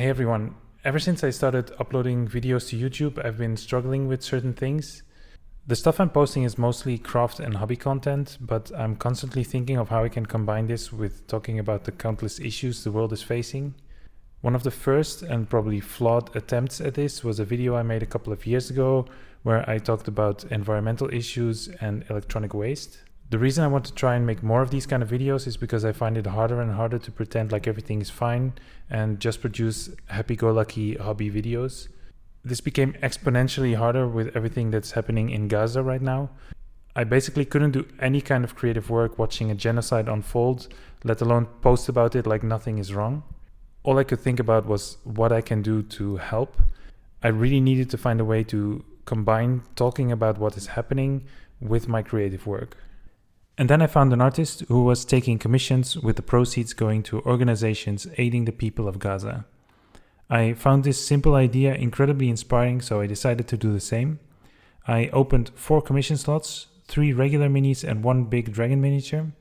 Hey everyone, ever since I started uploading videos to YouTube, I've been struggling with certain things. The stuff I'm posting is mostly craft and hobby content, but I'm constantly thinking of how I can combine this with talking about the countless issues the world is facing. One of the first and probably flawed attempts at this was a video I made a couple of years ago where I talked about environmental issues and electronic waste. The reason I want to try and make more of these kind of videos is because I find it harder and harder to pretend like everything is fine and just produce happy-go-lucky hobby videos. This became exponentially harder with everything that's happening in Gaza right now. I basically couldn't do any kind of creative work watching a genocide unfold, let alone post about it like nothing is wrong. All I could think about was what I can do to help. I really needed to find a way to combine talking about what is happening with my creative work. And then I found an artist who was taking commissions with the proceeds going to organizations aiding the people of Gaza. I found this simple idea incredibly inspiring, so I decided to do the same. I opened 4 commission slots, 3 regular minis and 1 big dragon miniature.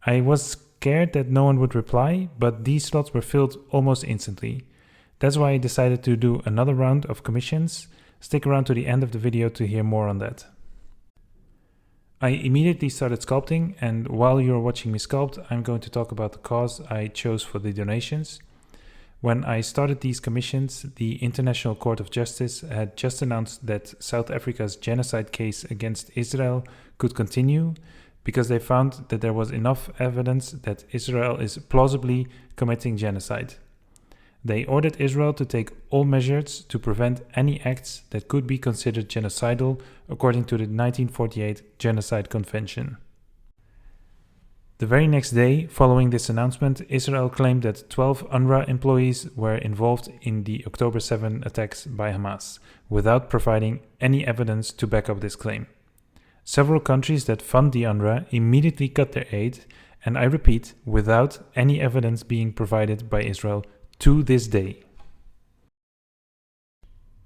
I was scared that no one would reply, but these slots were filled almost instantly. That's why I decided to do another round of commissions. Stick around to the end of the video to hear more on that. I immediately started sculpting, and while you're watching me sculpt, I'm going to talk about the cause I chose for the donations. When I started these commissions, the International Court of Justice had just announced that South Africa's genocide case against Israel could continue because they found that there was enough evidence that Israel is plausibly committing genocide. They ordered Israel to take all measures to prevent any acts that could be considered genocidal according to the 1948 Genocide Convention. The very next day, following this announcement, Israel claimed that 12 UNRWA employees were involved in the October 7 attacks by Hamas, without providing any evidence to back up this claim. Several countries that fund the UNRWA immediately cut their aid, and I repeat, without any evidence being provided by Israel to this day.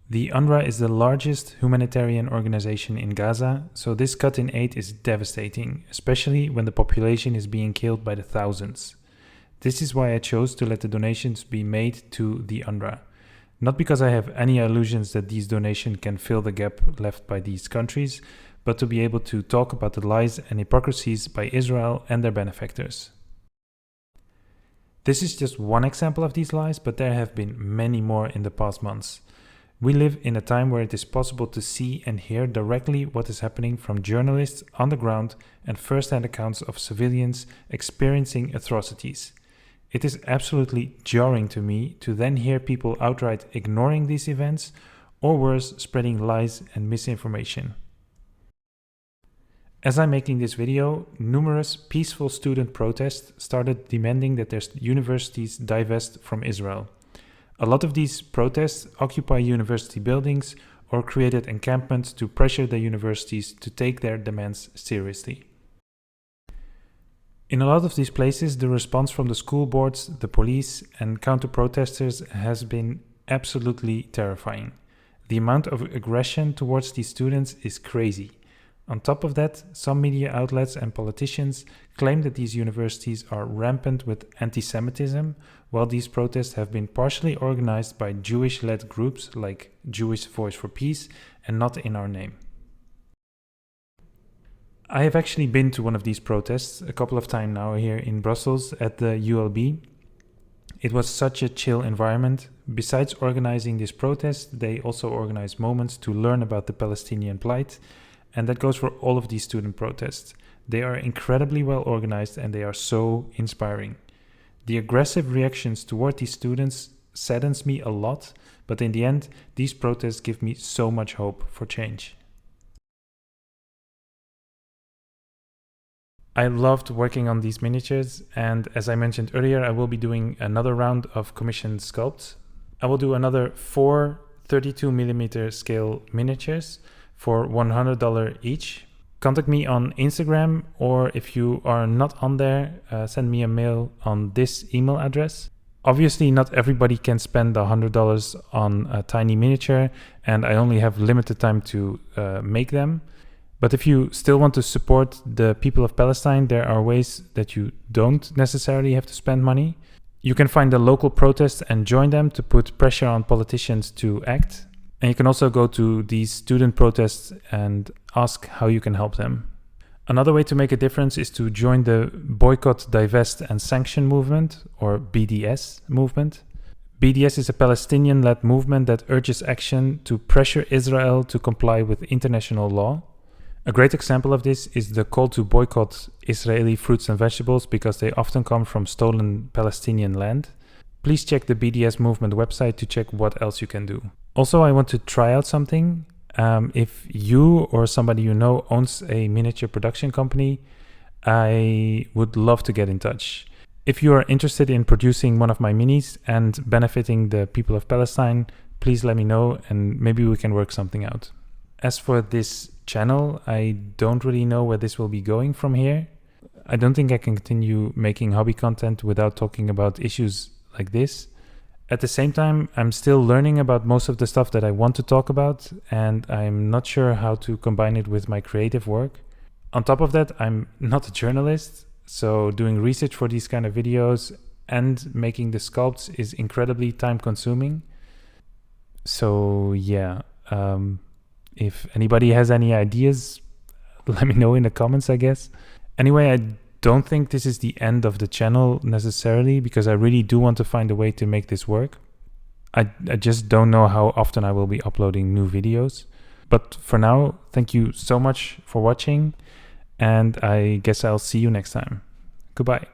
The UNRWA is the largest humanitarian organization in Gaza, so this cut in aid is devastating, especially when the population is being killed by the thousands. This is why I chose to let the donations be made to the UNRWA. Not because I have any illusions that these donations can fill the gap left by these countries, but to be able to talk about the lies and hypocrisies by Israel and their benefactors. This is just one example of these lies, but there have been many more in the past months. We live in a time where it is possible to see and hear directly what is happening from journalists on the ground and first-hand accounts of civilians experiencing atrocities. It is absolutely jarring to me to then hear people outright ignoring these events, or worse, spreading lies and misinformation. As I'm making this video, numerous peaceful student protests started demanding that their universities divest from Israel. A lot of these protests occupy university buildings or created encampments to pressure the universities to take their demands seriously. In a lot of these places, the response from the school boards, the police, and counter-protesters has been absolutely terrifying. The amount of aggression towards these students is crazy. On top of that, some media outlets and politicians claim that these universities are rampant with anti-Semitism, while these protests have been partially organized by Jewish-led groups like Jewish Voice for Peace and Not in Our Name. I have actually been to one of these protests a couple of times now here in Brussels at the ULB. It was such a chill environment. Besides organizing this protest, they also organized moments to learn about the Palestinian plight. And that goes for all of these student protests. They are incredibly well organized and they are so inspiring. The aggressive reactions toward these students saddens me a lot, but in the end, these protests give me so much hope for change. I loved working on these miniatures, and as I mentioned earlier, I will be doing another round of commissioned sculpts. I will do another 4 32mm scale miniatures for $100 each. Contact me on Instagram, or if you are not on there, send me a mail on this email address. Obviously, not everybody can spend $100 on a tiny miniature, and I only have limited time to make them. But if you still want to support the people of Palestine, there are ways that you don't necessarily have to spend money. You can find the local protests and join them to put pressure on politicians to act. And you can also go to these student protests and ask how you can help them. Another way to make a difference is to join the Boycott, Divest and Sanction Movement, or BDS Movement. BDS is a Palestinian-led movement that urges action to pressure Israel to comply with international law. A great example of this is the call to boycott Israeli fruits and vegetables because they often come from stolen Palestinian land. Please check the BDS Movement website to check what else you can do. Also, I want to try out something. If you or somebody you know owns a miniature production company, I would love to get in touch. If you are interested in producing one of my minis and benefiting the people of Palestine, please let me know and maybe we can work something out. As for this channel, I don't really know where this will be going from here. I don't think I can continue making hobby content without talking about issues like this. At the same time, I'm still learning about most of the stuff that I want to talk about, and I'm not sure how to combine it with my creative work. On top of that, I'm not a journalist, so doing research for these kind of videos and making the sculpts is incredibly time consuming. So yeah, if anybody has any ideas, let me know in the comments, I guess. Anyway, I don't think this is the end of the channel necessarily, because I really do want to find a way to make this work. I just don't know how often I will be uploading new videos. But for now, thank you so much for watching, and I guess I'll see you next time. Goodbye.